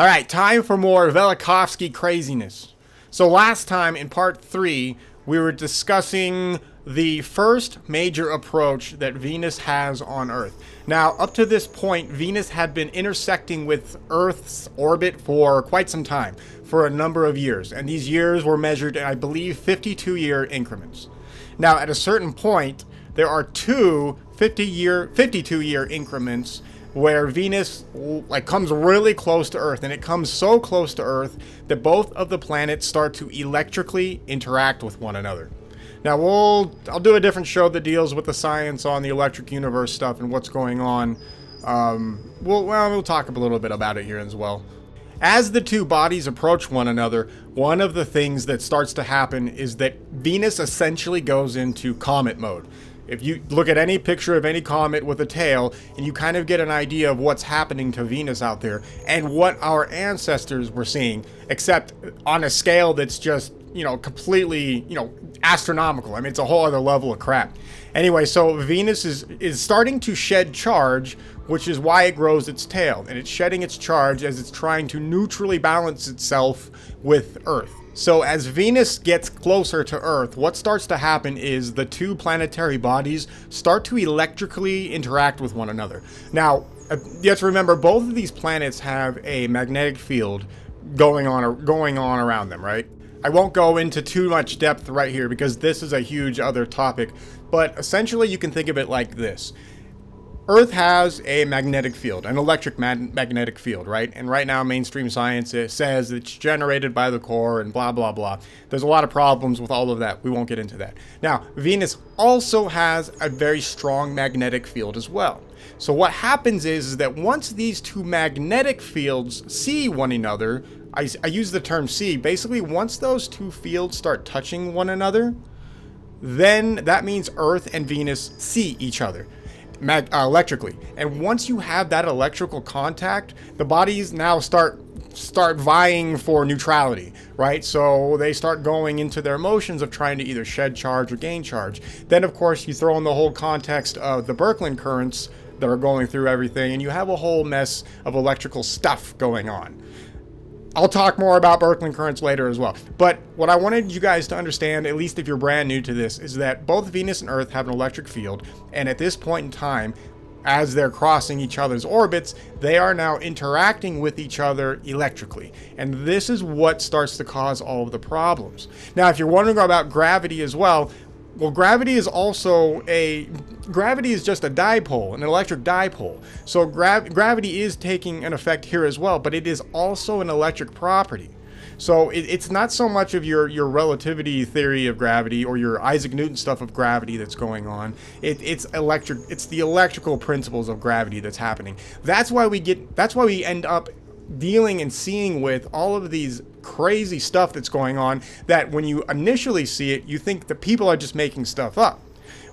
All right, time for more Velikovsky craziness. So last time in part 3, we were discussing the first major approach that Venus has on Earth. Now, up to this point, Venus had been intersecting with Earth's orbit for quite some time, for a number of years. And these years were measured in, I believe, 52-year increments. Now, at a certain point, there are two 52-year increments where Venus comes really close to Earth, and it comes so close to Earth that both of the planets start to electrically interact with one another. Now I'll do a different show that deals with the science on the electric universe stuff and what's going on. We'll talk a little bit about it here as well. As the two bodies approach one another, one of the things that starts to happen is that Venus essentially goes into comet mode. If you look at any picture of any comet with a tail, and you kind of get an idea of what's happening to Venus out there and what our ancestors were seeing, except on a scale that's just, completely, astronomical. I mean, it's a whole other level of crap. Anyway, so Venus is starting to shed charge, which is why it grows its tail. And it's shedding its charge as it's trying to neutrally balance itself with Earth. So as Venus gets closer to Earth, what starts to happen is the two planetary bodies start to electrically interact with one another. Now, you have to remember, both of these planets have a magnetic field going on around them, right? I won't go into too much depth right here because this is a huge other topic, but essentially you can think of it like this. Earth has a magnetic field, an electric magnetic field, right? And right now, mainstream science says it's generated by the core and blah, blah, blah. There's a lot of problems with all of that. We won't get into that. Now, Venus also has a very strong magnetic field as well. So what happens is that once these two magnetic fields see one another, I use the term see, basically once those two fields start touching one another, then that means Earth and Venus see each other. Electrically, and once you have that electrical contact, the bodies now start vying for neutrality, right? So they start going into their motions of trying to either shed charge or gain charge. Then of course you throw in the whole context of the Birkeland currents that are going through everything, and you have a whole mess of electrical stuff going on. I'll talk more about Birkeland currents later as well. But what I wanted you guys to understand, at least if you're brand new to this, is that both Venus and Earth have an electric field. And at this point in time, as they're crossing each other's orbits, they are now interacting with each other electrically. And this is what starts to cause all of the problems. Now, if you're wondering about gravity as well, gravity is just a dipole, an electric dipole. So gravity is taking an effect here as well, but it is also an electric property. So it's not so much of your relativity theory of gravity or your Isaac Newton stuff of gravity that's going on. It's electric. It's the electrical principles of gravity that's happening. That's why we end up dealing and seeing with all of these crazy stuff that's going on, that when you initially see it, you think that people are just making stuff up.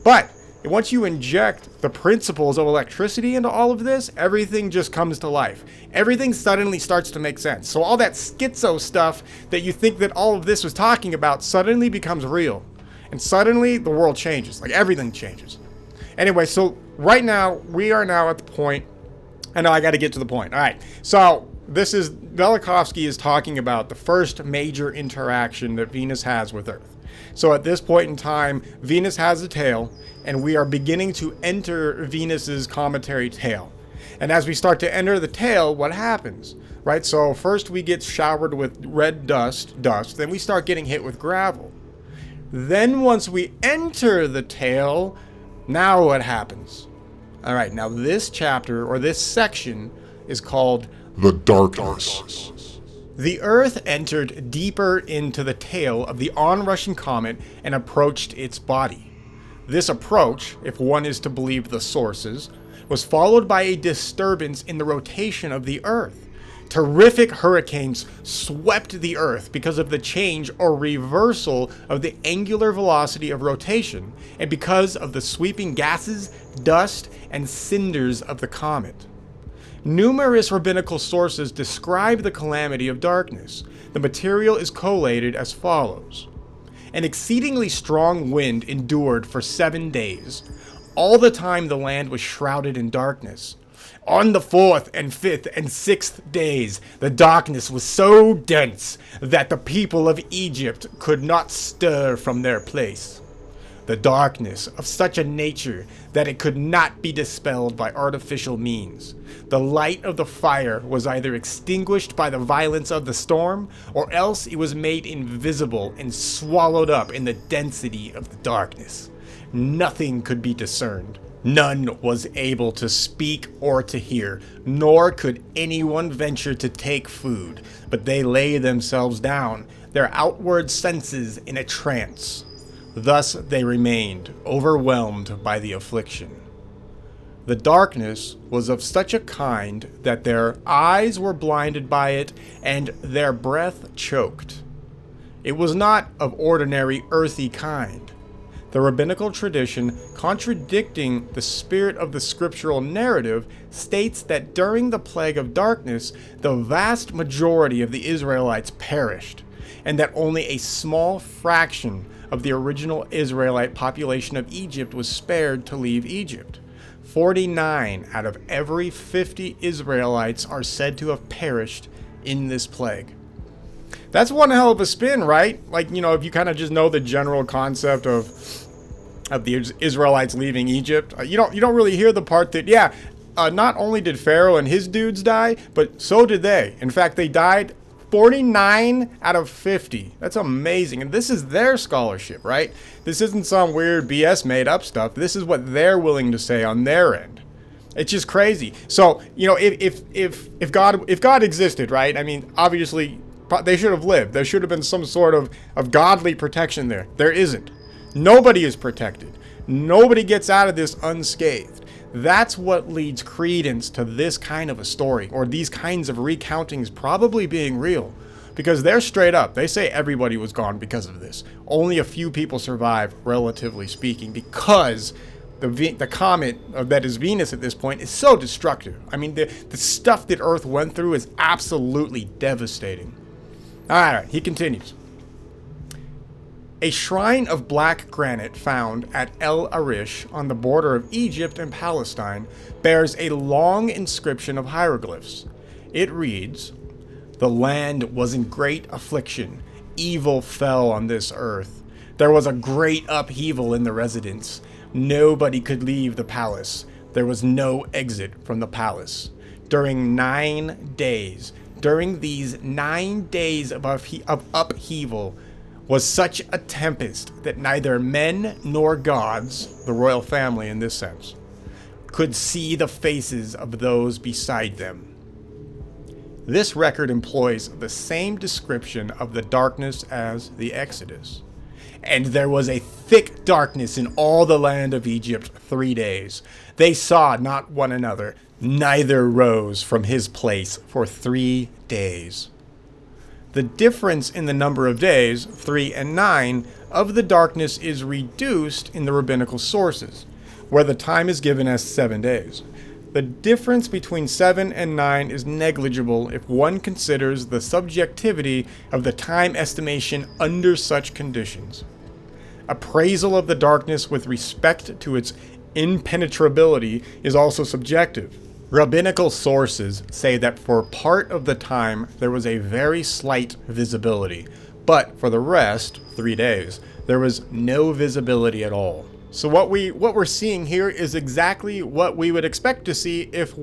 But once you inject the principles of electricity into all of this, everything just comes to life. Everything suddenly starts to make sense. So all that schizo stuff that you think that all of this was talking about suddenly becomes real. And suddenly the world changes. Like everything changes. Anyway, so right now, we are now at the point, I know I got to get to the point. All right. So Velikovsky is talking about the first major interaction that Venus has with Earth. So at this point in time, Venus has a tail, and we are beginning to enter Venus's cometary tail. And as we start to enter the tail, what happens? Right? So first we get showered with red dust, then we start getting hit with gravel. Then once we enter the tail, now what happens? All right, now this chapter, or this section, is called The Darkness. The Earth entered deeper into the tail of the onrushing comet and approached its body. This approach, if one is to believe the sources, was followed by a disturbance in the rotation of the Earth. Terrific hurricanes swept the Earth because of the change or reversal of the angular velocity of rotation, and because of the sweeping gases, dust, and cinders of the comet. Numerous rabbinical sources describe the calamity of darkness. The material is collated as follows. An exceedingly strong wind endured for 7 days. All the time the land was shrouded in darkness. On the 4th and 5th and 6th days, the darkness was so dense that the people of Egypt could not stir from their place. The darkness of such a nature that it could not be dispelled by artificial means. The light of the fire was either extinguished by the violence of the storm, or else it was made invisible and swallowed up in the density of the darkness. Nothing could be discerned. None was able to speak or to hear, nor could anyone venture to take food, but they lay themselves down, their outward senses in a trance. Thus they remained, overwhelmed by the affliction. The darkness was of such a kind that their eyes were blinded by it, and their breath choked. It was not of ordinary earthy kind. The rabbinical tradition, contradicting the spirit of the scriptural narrative, states that during the plague of darkness, the vast majority of the Israelites perished, and that only a small fraction of the original Israelite population of Egypt was spared to leave Egypt. 49 out of every 50 Israelites are said to have perished in this plague. That's one hell of a spin, right? Like, if you kind of just know the general concept of the Israelites leaving Egypt, you don't really hear the part that, not only did Pharaoh and his dudes die, but so did they. In fact, they died 49 out of 50. That's amazing. And this is their scholarship, right? This isn't some weird BS made up stuff. This is what they're willing to say on their end. It's just crazy. So, if God existed, right? I mean, obviously they should have lived. There should have been some sort of godly protection there. There isn't. Nobody is protected. Nobody gets out of this unscathed. That's what leads credence to this kind of a story, or these kinds of recountings probably being real. Because they're straight up. They say everybody was gone because of this. Only a few people survive, relatively speaking, because the comet that is Venus at this point is so destructive. I mean, the stuff that Earth went through is absolutely devastating. Alright, he continues. A shrine of black granite found at El Arish on the border of Egypt and Palestine bears a long inscription of hieroglyphs. It reads, "The land was in great affliction. Evil fell on this earth. There was a great upheaval in the residence. Nobody could leave the palace. There was no exit from the palace. During these 9 days of upheaval, was such a tempest that neither men nor gods, the royal family in this sense, could see the faces of those beside them." This record employs the same description of the darkness as the Exodus. "And there was a thick darkness in all the land of Egypt 3 days. They saw not one another, neither rose from his place for 3 days. The difference in the number of days, 3 and 9, of the darkness is reduced in the rabbinical sources, where the time is given as 7 days. The difference between 7 and 9 is negligible if one considers the subjectivity of the time estimation under such conditions. Appraisal of the darkness with respect to its impenetrability is also subjective. Rabbinical sources say that for part of the time there was a very slight visibility, but for the rest, 3 days, there was no visibility at all. So what we're seeing here is exactly what we would expect to see if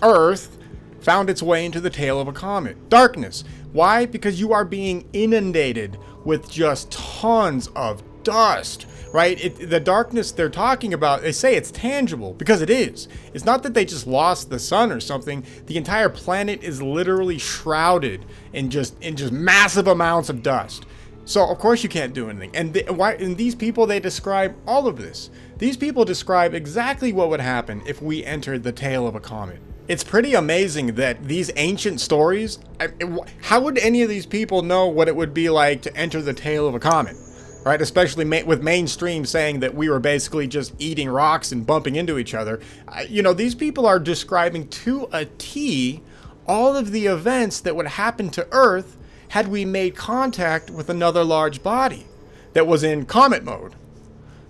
Earth found its way into the tail of a comet. Darkness. Why? Because you are being inundated with just tons of dust. Right? The darkness they're talking about, they say it's tangible, because it is. It's not that they just lost the sun or something. The entire planet is literally shrouded in just massive amounts of dust. So of course you can't do anything. And these people, they describe all of this. These people describe exactly what would happen if we entered the tail of a comet. It's pretty amazing that these ancient stories, how would any of these people know what it would be like to enter the tail of a comet? Right, especially with mainstream saying that we were basically just eating rocks and bumping into each other. These people are describing to a T all of the events that would happen to Earth had we made contact with another large body that was in comet mode.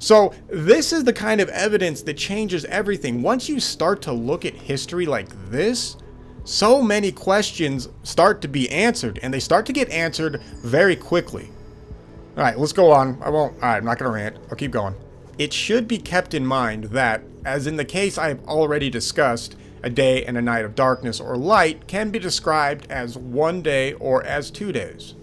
So this is the kind of evidence that changes everything. Once you start to look at history like this, so many questions start to be answered, and they start to get answered very quickly. All right, let's go on. I'm not going to rant. I'll keep going. It should be kept in mind that, as in the case I have already discussed, a day and a night of darkness or light can be described as 1 day or as 2 days.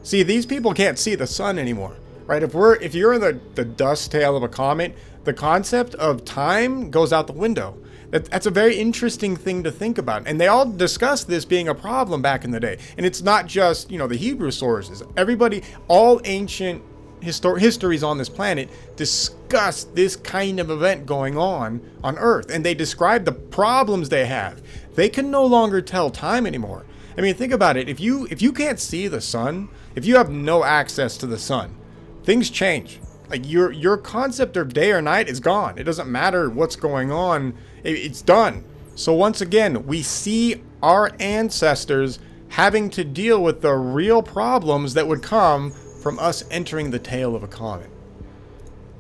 See, these people can't see the sun anymore, right? If you're in the dust tail of a comet, the concept of time goes out the window. That's a very interesting thing to think about. And they all discussed this being a problem back in the day. And it's not just, the Hebrew sources. Everybody, all ancient histories on this planet discuss this kind of event going on Earth. And they describe the problems they have. They can no longer tell time anymore. I mean, think about it. If you can't see the sun, if you have no access to the sun, things change. Like your concept of day or night is gone. It doesn't matter what's going on. It's done. So once again, we see our ancestors having to deal with the real problems that would come from us entering the tail of a comet.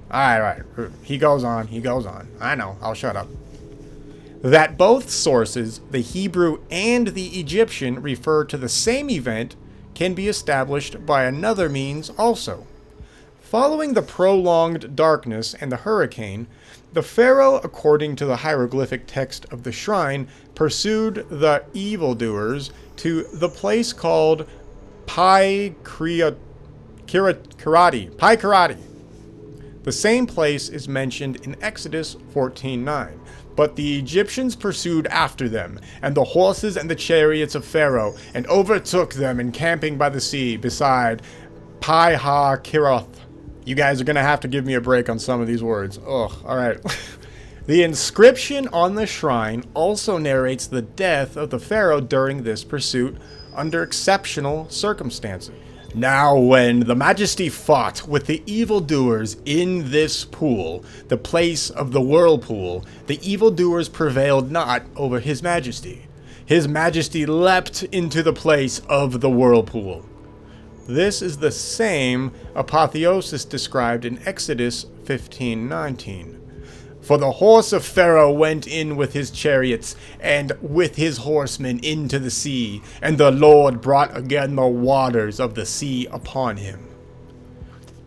All right. He goes on. I know. I'll shut up. That both sources, the Hebrew and the Egyptian, refer to the same event can be established by another means also. Following the prolonged darkness and the hurricane, the pharaoh, according to the hieroglyphic text of the shrine, pursued the evildoers to the place called Pi Karati. The same place is mentioned in Exodus 14:9. But the Egyptians pursued after them, and the horses and the chariots of Pharaoh, and overtook them encamping by the sea beside Pi-ha-Kiroth. You guys are going to have to give me a break on some of these words. Ugh, alright. The inscription on the shrine also narrates the death of the pharaoh during this pursuit under exceptional circumstances. Now when the majesty fought with the evildoers in this pool, the place of the whirlpool, the evildoers prevailed not over his majesty. His majesty leapt into the place of the whirlpool. This is the same apotheosis described in Exodus 15:19. For the horse of Pharaoh went in with his chariots and with his horsemen into the sea, and the Lord brought again the waters of the sea upon him.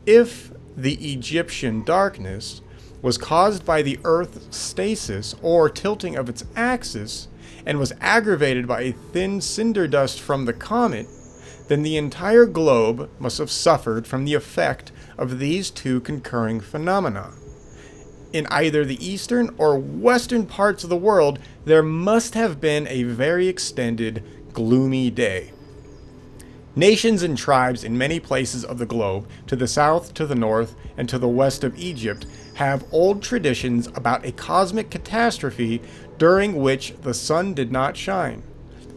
If the Egyptian darkness was caused by the Earth's stasis or tilting of its axis, and was aggravated by a thin cinder dust from the comet, then the entire globe must have suffered from the effect of these two concurring phenomena. In either the eastern or western parts of the world, there must have been a very extended, gloomy day. Nations and tribes in many places of the globe, to the south, to the north, and to the west of Egypt, have old traditions about a cosmic catastrophe during which the sun did not shine.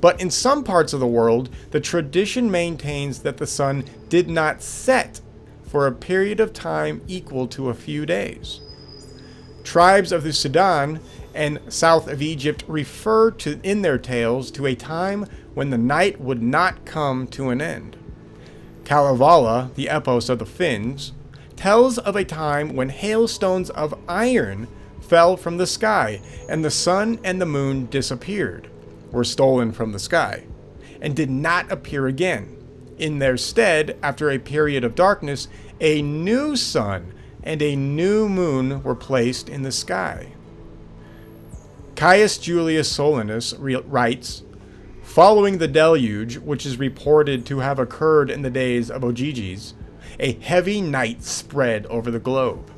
But in some parts of the world, the tradition maintains that the sun did not set for a period of time equal to a few days. Tribes of the Sudan and south of Egypt refer to in their tales to a time when the night would not come to an end. Kalevala, the epos of the Finns, tells of a time when hailstones of iron fell from the sky, and the sun and the moon disappeared, were stolen from the sky, and did not appear again. In their stead, after a period of darkness, a new sun and a new moon were placed in the sky. Caius Julius Solinus writes, following the deluge, which is reported to have occurred in the days of Ogyges, a heavy night spread over the globe.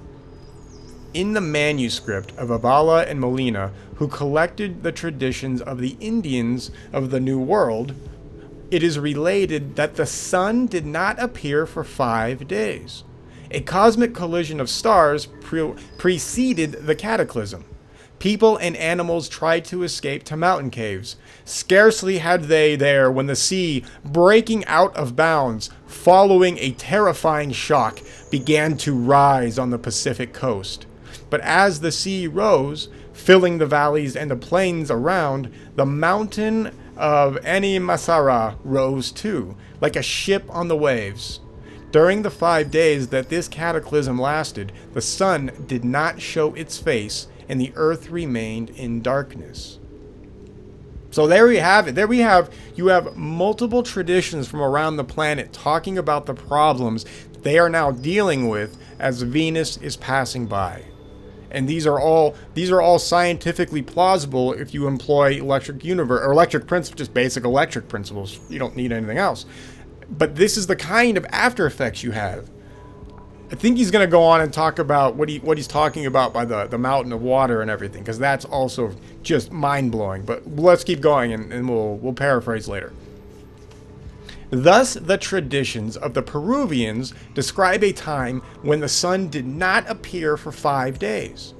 In the manuscript of Avala and Molina, who collected the traditions of the Indians of the New World, it is related that the sun did not appear for 5 days. A cosmic collision of stars preceded the cataclysm. People and animals tried to escape to mountain caves. Scarcely had they there when the sea, breaking out of bounds, following a terrifying shock, began to rise on the Pacific coast. But as the sea rose, filling the valleys and the plains around, the mountain of Eni Masara rose too, like a ship on the waves. During the 5 days that this cataclysm lasted, the sun did not show its face, and the earth remained in darkness. So there we have it. You have multiple traditions from around the planet talking about the problems they are now dealing with as Venus is passing by. And these are all scientifically plausible if you employ electric principles, just basic electric principles. You don't need anything else. But this is the kind of after effects you have. I think he's going to go on and talk about what he's talking about by the mountain of water and everything, because that's also just mind-blowing. But let's keep going, and we'll paraphrase later. Thus, the traditions of the Peruvians describe a time when the sun did not appear for 5 days.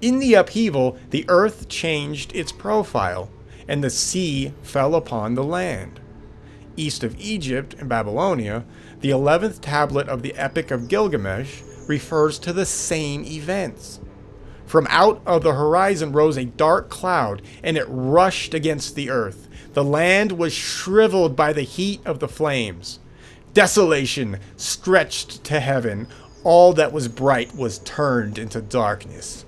In the upheaval, the earth changed its profile, and the sea fell upon the land. East of Egypt and Babylonia, the 11th tablet of the Epic of Gilgamesh refers to the same events. From out of the horizon rose a dark cloud, and it rushed against the earth. The land was shriveled by the heat of the flames. Desolation stretched to heaven. All that was bright was turned into darkness.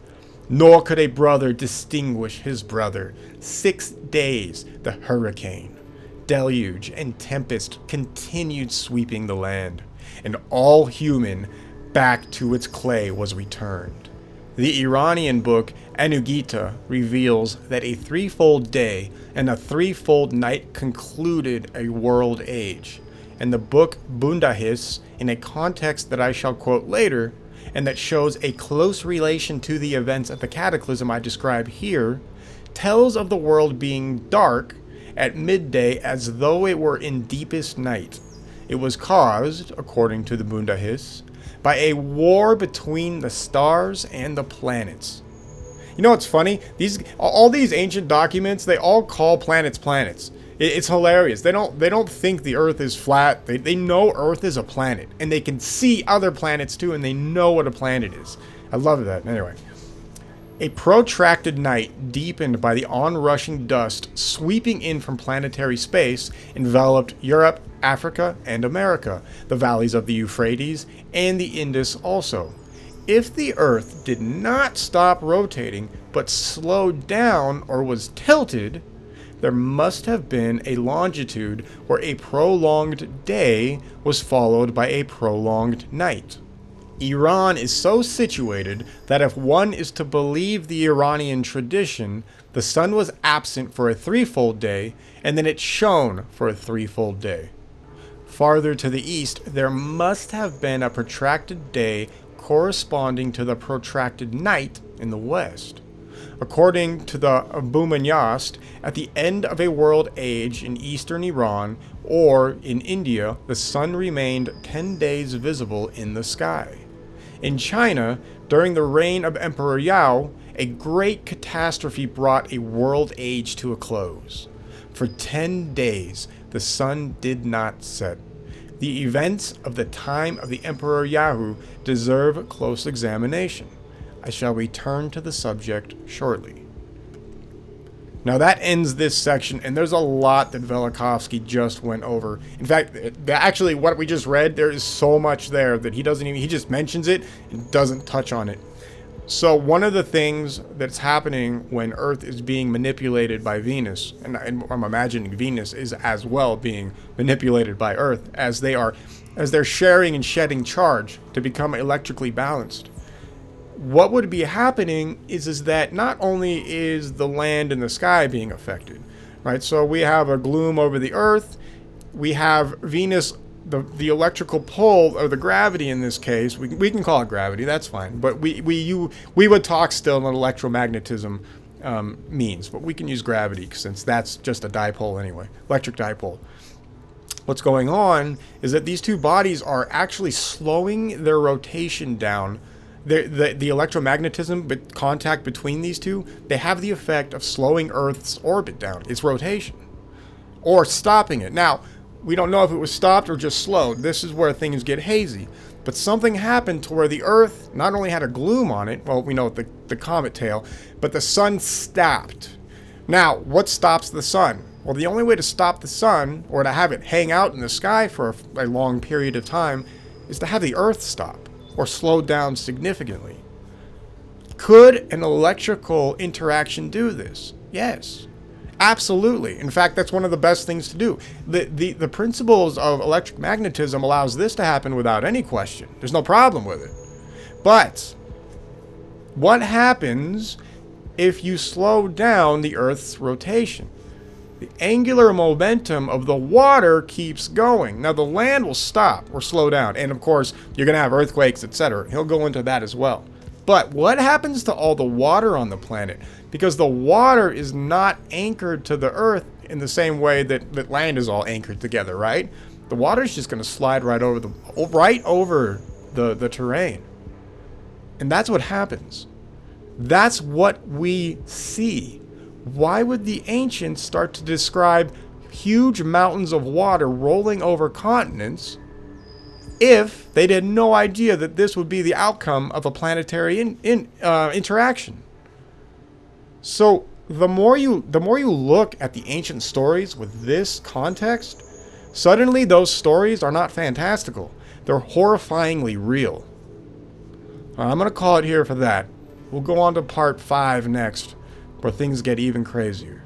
Nor could a brother distinguish his brother. 6 days the hurricane, deluge, and tempest continued sweeping the land, and all human back to its clay was returned. The Iranian book Anugita reveals that a threefold day and a threefold night concluded a world age, and the book Bundahis, in a context that I shall quote later, and that shows a close relation to the events of the cataclysm I describe here, tells of the world being dark at midday as though it were in deepest night. It was caused, according to the Bundahis, by a war between the stars and the planets. You know what's funny? All these ancient documents, they all call planets planets. It's hilarious. They don't think the Earth is flat. They know Earth is a planet, and they can see other planets too, and they know what a planet is. I love that. Anyway, a protracted night, deepened by the onrushing dust sweeping in from planetary space, enveloped Europe, Africa, and America, the valleys of the Euphrates, and the Indus also. If the Earth did not stop rotating, but slowed down or was tilted, there must have been a longitude where a prolonged day was followed by a prolonged night. Iran is so situated that if one is to believe the Iranian tradition, the sun was absent for a threefold day, and then it shone for a threefold day. Farther to the east, there must have been a protracted day corresponding to the protracted night in the west. According to the Bumanyast, at the end of a world age in eastern Iran or in India, the sun remained 10 days visible in the sky. In China, during the reign of Emperor Yao, a great catastrophe brought a world age to a close. For 10 days, the sun did not set. The events of the time of the Emperor Yahoo deserve close examination. I shall return to the subject shortly. Now that ends this section, and there's a lot that Velikovsky just went over. In fact, actually what we just read, there is so much there that he just mentions it and doesn't touch on it. So one of the things that's happening when Earth is being manipulated by Venus, and I'm imagining Venus is as well being manipulated by Earth as they're sharing and shedding charge to become electrically balanced. What would be happening is that not only is the land and the sky being affected, right? So we have a gloom over the Earth, we have Venus, the electrical pull, or the gravity in this case, we can call it gravity, that's fine, but we would talk still in electromagnetism means, but we can use gravity since that's just a dipole anyway, electric dipole. What's going on is that these two bodies are actually slowing their rotation down. The electromagnetism contact between these two, they have the effect of slowing Earth's orbit down, its rotation, or stopping it. Now, we don't know if it was stopped or just slowed. This is where things get hazy. But something happened to where the Earth not only had a gloom on it, well, we know the comet tail, but the sun stopped. Now, what stops the sun? Well, the only way to stop the sun, or to have it hang out in the sky for a long period of time, is to have the Earth stop or slow down significantly. Could an electrical interaction do this? Yes, absolutely. In fact, that's one of the best things to do. The principles of electric magnetism allows this to happen without any question. There's no problem with it. But what happens if you slow down the Earth's rotation? The angular momentum of the water keeps going. Now, the land will stop or slow down. And, of course, you're going to have earthquakes, etc. He'll go into that as well. But what happens to all the water on the planet? Because the water is not anchored to the Earth in the same way that land is all anchored together, right? The water is just going to slide right over the terrain. And that's what happens. That's what we see. Why would the ancients start to describe huge mountains of water rolling over continents if they had no idea that this would be the outcome of a planetary interaction? So the more you look at the ancient stories with this context, suddenly those stories are not fantastical. They're horrifyingly real. I'm going to call it here for that. We'll go on to part 5 next, where things get even crazier.